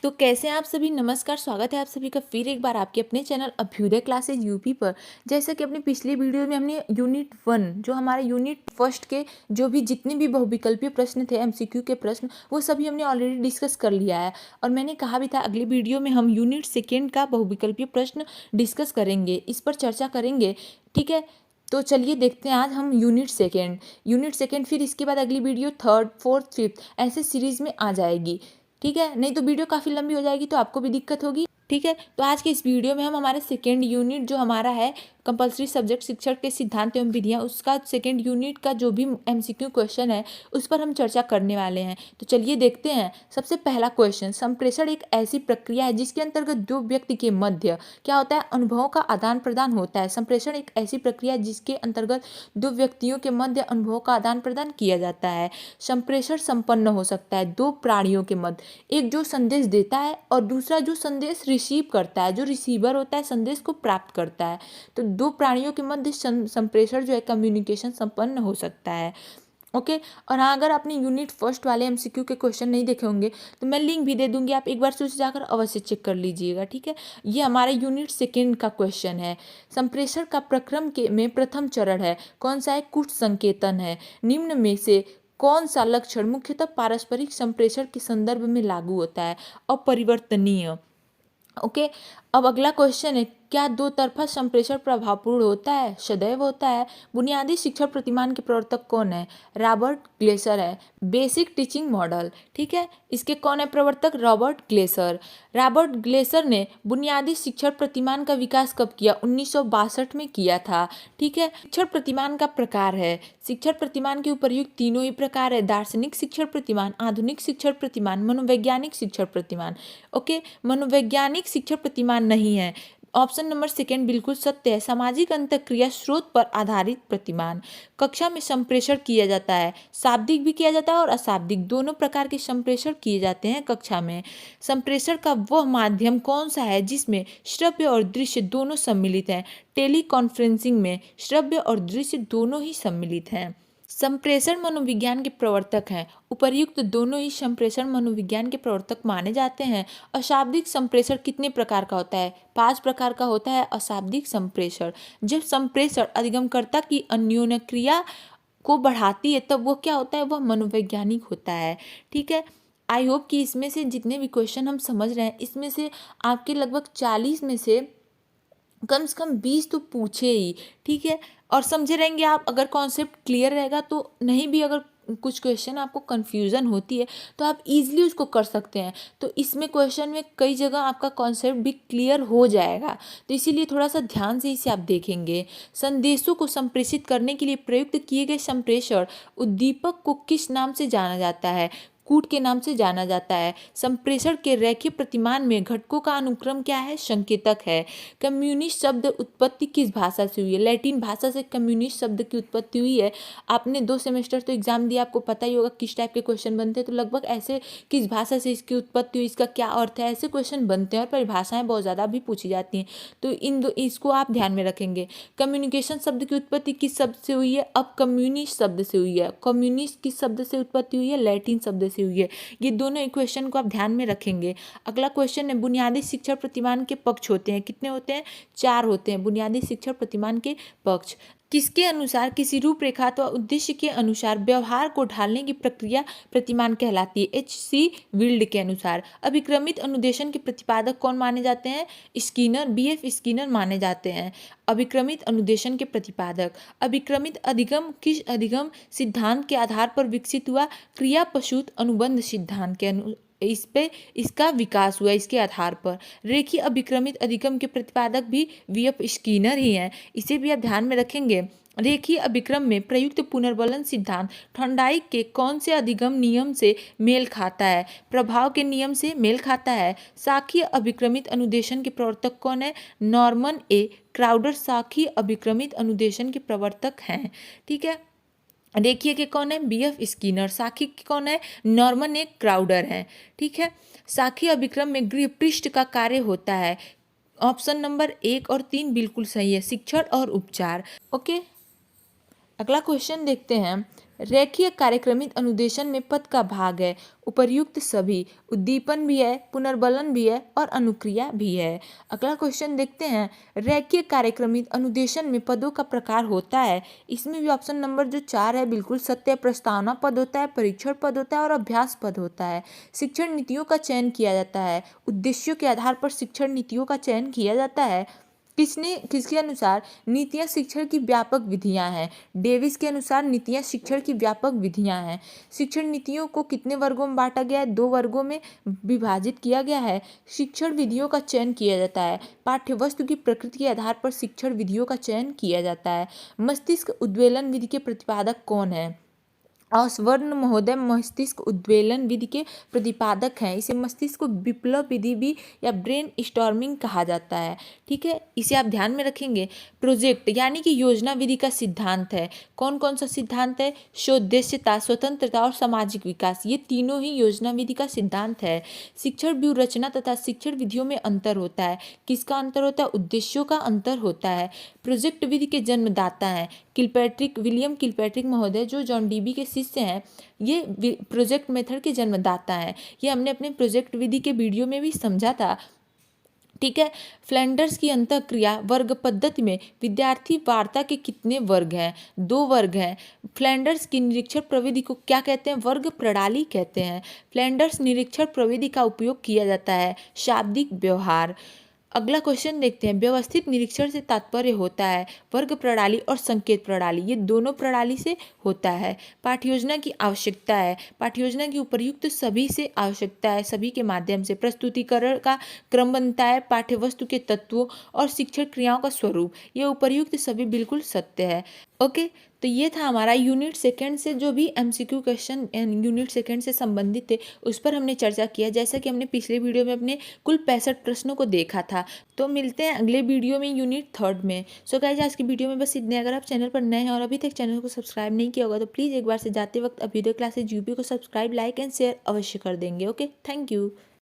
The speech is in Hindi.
तो कैसे हैं आप सभी। नमस्कार, स्वागत है आप सभी का फिर एक बार आपके अपने चैनल अभ्युदय क्लासेज यूपी पर। जैसा कि अपनी पिछली वीडियो में हमने यूनिट 1 जो हमारे यूनिट फर्स्ट के जो भी जितने भी बहुविकल्पीय प्रश्न थे, एमसीक्यू के प्रश्न, वो सभी हमने ऑलरेडी डिस्कस कर लिया है। और मैंने कहा भी था अगली वीडियो में हम यूनिट सेकेंड का बहुविकल्पीय प्रश्न डिस्कस करेंगे, इस पर चर्चा करेंगे। ठीक है, तो चलिए देखते हैं आज हम यूनिट सेकेंड फिर इसके बाद अगली वीडियो थर्ड, फोर्थ, फिफ्थ ऐसे सीरीज में आ जाएगी। ठीक है, नहीं तो वीडियो काफ़ी लंबी हो जाएगी तो आपको भी दिक्कत होगी। ठीक है, तो आज के इस वीडियो में हम हमारे सेकेंड यूनिट जो हमारा है कंपलसरी सब्जेक्ट शिक्षण के सिद्धांत एवं विधियाँ, उसका सेकेंड यूनिट का जो भी एमसीक्यू क्वेश्चन है उस पर हम चर्चा करने वाले हैं। तो चलिए देखते हैं। सबसे पहला क्वेश्चन, संप्रेषण एक ऐसी प्रक्रिया है जिसके अंतर्गत दो व्यक्ति के मध्य क्या होता है, अनुभवों का आदान प्रदान होता है। संप्रेषण एक ऐसी प्रक्रिया है जिसके अंतर्गत दो व्यक्तियों के मध्य अनुभवों का आदान प्रदान किया जाता है। संप्रेषण संपन्न हो सकता है दो प्राणियों के मध्य, एक जो संदेश देता है और दूसरा जो संदेश रिसीव करता है, जो रिसीवर होता है संदेश को प्राप्त करता है। तो दो प्राणियों के मध्य संप्रेषण जो है कम्युनिकेशन संपन्न हो सकता है। ओके। और हाँ, अगर आपने यूनिट फर्स्ट वाले एमसीक्यू के क्वेश्चन नहीं देखे होंगे तो मैं लिंक भी दे दूंगी, आप एक बार से उसे जाकर अवश्य चेक कर लीजिएगा। ठीक है, ये हमारे यूनिट सेकेंड का क्वेश्चन है। संप्रेषण का प्रक्रम के में प्रथम चरण है, कौन सा है, कुछ संकेतन है। निम्न में से कौन सा लक्षण मुख्यतः पारस्परिक संप्रेषण के संदर्भ में लागू होता है, अपरिवर्तनीय। ओके। अब अगला क्वेश्चन है, क्या दो तरफा संप्रेषण प्रभावपूर्ण होता है, सदैव होता है। बुनियादी शिक्षण प्रतिमान के प्रवर्तक कौन है, रॉबर्ट ग्लेसर है। बेसिक टीचिंग मॉडल, ठीक है, इसके कौन है प्रवर्तक, रॉबर्ट ग्लेसर। रॉबर्ट ग्लेसर ने बुनियादी शिक्षण प्रतिमान का विकास कब किया, 1962 में किया था। ठीक है, शिक्षण प्रतिमान का प्रकार है, शिक्षण प्रतिमान के उपर्युक्त तीनों ही प्रकार है, दार्शनिक शिक्षण प्रतिमान, आधुनिक शिक्षण प्रतिमान, मनोवैज्ञानिक शिक्षण प्रतिमान। ओके, मनोवैज्ञानिक शिक्षण प्रतिमान नहीं है। ऑप्शन नंबर सेकेंड बिल्कुल सत्य है, सामाजिक अंतःक्रिया स्रोत पर आधारित प्रतिमान। कक्षा में संप्रेषण किया जाता है, शाब्दिक भी किया जाता है और अशाब्दिक, दोनों प्रकार के संप्रेषण किए जाते हैं कक्षा में। संप्रेषण का वह माध्यम कौन सा है जिसमें श्रव्य और दृश्य दोनों सम्मिलित हैं। टेली कॉन्फ्रेंसिंग में श्रव्य और दृश्य दोनों ही सम्मिलित हैं। संप्रेषण मनोविज्ञान के प्रवर्तक हैं, उपर्युक्त दोनों ही संप्रेषण मनोविज्ञान के प्रवर्तक माने जाते हैं। अशाब्दिक संप्रेषण कितने प्रकार का होता है, 5 प्रकार का होता है अशाब्दिक संप्रेषण। जब संप्रेषण अधिगमकर्ता की अन्योन्य क्रिया को बढ़ाती है तब वो क्या होता है, वह मनोवैज्ञानिक होता है। ठीक है, आई होप कि इसमें से जितने भी क्वेश्चन हम समझ रहे हैं इसमें से आपके लगभग 40 में से कम से कम 20 तो पूछे ही। ठीक है, और समझे रहेंगे आप। अगर कॉन्सेप्ट क्लियर रहेगा तो नहीं भी, अगर कुछ क्वेश्चन आपको कन्फ्यूज़न होती है तो आप इजीली उसको कर सकते हैं। तो इसमें क्वेश्चन में कई जगह आपका कॉन्सेप्ट भी क्लियर हो जाएगा, तो इसीलिए थोड़ा सा ध्यान से इसे आप देखेंगे। संदेशों को संप्रेषित करने के लिए प्रयुक्त किए गए संप्रेषण उद्दीपक को किस नाम से जाना जाता है, कूट के नाम से जाना जाता है। संप्रेषण के रेखीय प्रतिमान में घटकों का अनुक्रम क्या है, संकेतक है। कम्युनिस्ट शब्द उत्पत्ति किस भाषा से हुई है, लैटिन भाषा से कम्युनिस्ट शब्द की उत्पत्ति हुई है। आपने 2 सेमेस्टर तो एग्जाम दिया, आपको पता ही होगा किस टाइप के क्वेश्चन बनते हैं। तो लगभग ऐसे किस भाषा से इसकी उत्पत्ति हुई, इसका क्या अर्थ है, ऐसे क्वेश्चन बनते हैं और परिभाषाएं बहुत ज़्यादा भी पूछी जाती हैं। तो इसको आप ध्यान में रखेंगे। कम्युनिकेशन शब्द की उत्पत्ति किस शब्द से हुई है, अब कम्युनिस्ट शब्द से हुई है। कम्युनिस्ट किस शब्द से उत्पत्ति हुई है, लैटिन शब्द से हुई है। ये दोनों इक्वेशन को आप ध्यान में रखेंगे। अगला क्वेश्चन है, बुनियादी शिक्षण प्रतिमान के पक्ष होते हैं, कितने होते हैं, 4 होते हैं बुनियादी शिक्षण प्रतिमान के पक्ष। किसके अनुसार, किसी रूपरेखा अथवा उद्देश्य के अनुसार व्यवहार को ढालने की प्रक्रिया प्रतिमान कहलाती है, H.C. विल्ड के अनुसार। अभिक्रमित अनुदेशन के प्रतिपादक कौन माने जाते हैं, स्किनर, B.F. स्किनर माने जाते हैं अभिक्रमित अनुदेशन के प्रतिपादक। अभिक्रमित अधिगम किस अधिगम सिद्धांत के आधार पर विकसित हुआ, क्रिया पशुत अनुबंध सिद्धांत के इस पे इसका विकास हुआ, इसके आधार पर। रेखीय अभिक्रमित अधिगम के प्रतिपादक भी V.F. स्किनर ही हैं, इसे भी आप ध्यान में रखेंगे। रेखीय अभिक्रम में प्रयुक्त पुनर्बलन सिद्धांत थॉर्नडाइक के कौन से अधिगम नियम से मेल खाता है, प्रभाव के नियम से मेल खाता है। शाखीय अभिक्रमित अनुदेशन के प्रवर्तक कौन है, नॉर्मन ए क्राउडर शाखीय अभिक्रमित अनुदेशन के प्रवर्तक हैं। ठीक है, रेखीय के कौन है, B.F. स्किनर। शाखी के कौन है, नॉर्मन ए क्राउडर है। ठीक है, शाखीय अभिक्रम में गृह पृष्ठ का कार्य होता है। ऑप्शन नंबर 1 और 3 बिल्कुल सही है, शिक्षण और उपचार। ओके, अगला क्वेश्चन देखते हैं। रेखीय कार्यक्रमित अनुदेशन में पद का भाग है उपर्युक्त सभी, उद्दीपन भी है, पुनर्बलन भी है और अनुक्रिया भी है। अगला क्वेश्चन देखते हैं। रेखीय कार्यक्रमित अनुदेशन में पदों का प्रकार होता है, इसमें भी ऑप्शन नंबर जो 4 है बिल्कुल सत्य है। प्रस्तावना पद होता है, परीक्षण पद होता है और अभ्यास पद होता है। शिक्षण नीतियों का चयन किया जाता है, उद्देश्यों के आधार पर शिक्षण नीतियों का चयन किया जाता है। किसके अनुसार? नीतियाँ शिक्षण की व्यापक विधियाँ हैं। डेविस के अनुसार नीतियाँ शिक्षण की व्यापक विधियाँ हैं। शिक्षण नीतियों को कितने वर्गों में बांटा गया है? 2 वर्गों में विभाजित किया गया है। शिक्षण विधियों का चयन किया जाता है, पाठ्यवस्तु की प्रकृति के आधार पर शिक्षण विधियों का चयन किया जाता है। मस्तिष्क उद्वेलन विधि के प्रतिपादक कौन है? ऑसबर्न महोदय मस्तिष्क उद्वेलन विधि के प्रतिपादक हैं। इसे मस्तिष्क विप्लव विधि भी या ब्रेन स्टॉर्मिंग कहा जाता है। ठीक है, इसे आप ध्यान में रखेंगे। प्रोजेक्ट यानी कि योजना विधि का सिद्धांत है। कौन कौन सा सिद्धांत है? सौदेश्यता, स्वतंत्रता और सामाजिक विकास, ये तीनों ही योजना विधि का सिद्धांत है। शिक्षण व्यूह रचना तथा शिक्षण विधियों में अंतर होता है। किसका अंतर होता है? उद्देश्यों का अंतर होता है। प्रोजेक्ट विधि के जन्मदाता हैं विलियम किलपैट्रिक महोदय, जो जॉन डीबी के शिष्य हैं। ये प्रोजेक्ट मेथड के जन्मदाता हैं। ये हमने अपने प्रोजेक्ट विधि के वीडियो में भी समझा था। ठीक है। फ्लैंडर्स की अंतःक्रिया वर्ग पद्धति में विद्यार्थी वार्ता के कितने वर्ग हैं? 2 वर्ग हैं। फ्लैंडर्स की निरीक्षण प्रविधि को क्या कहते हैं? वर्ग प्रणाली कहते हैं। फ्लैंडर्स निरीक्षण प्रविधि का उपयोग किया जाता है शाब्दिक व्यवहार। अगला क्वेश्चन देखते हैं। व्यवस्थित निरीक्षण से तात्पर्य होता है वर्ग प्रणाली और संकेत प्रणाली, ये दोनों प्रणाली से होता है। पाठ्ययोजना की आवश्यकता है। पाठ्ययोजना की उपर्युक्त सभी से आवश्यकता है, सभी के माध्यम से। प्रस्तुतिकरण का क्रम बनता है, पाठ्यवस्तु के तत्वों और शिक्षण क्रियाओं का स्वरूप, ये उपर्युक्त सभी बिल्कुल सत्य है। ओके, तो ये था हमारा यूनिट सेकंड से जो भी एमसीक्यू क्वेश्चन यूनिट सेकंड से संबंधित थे, उस पर हमने चर्चा किया। जैसा कि हमने पिछले वीडियो में अपने कुल 65 प्रश्नों को देखा था। तो मिलते हैं अगले वीडियो में यूनिट थर्ड में। सो गाइस, आज की वीडियो में बस इतने। अगर आप चैनल पर नए हैं और अभी तक चैनल को सब्सक्राइब नहीं किया होगा तो प्लीज़ एक बार से जाते वक्त अभ्युदय क्लासेज यूपी को सब्सक्राइब, लाइक एंड शेयर अवश्य कर देंगे। Okay, thank you.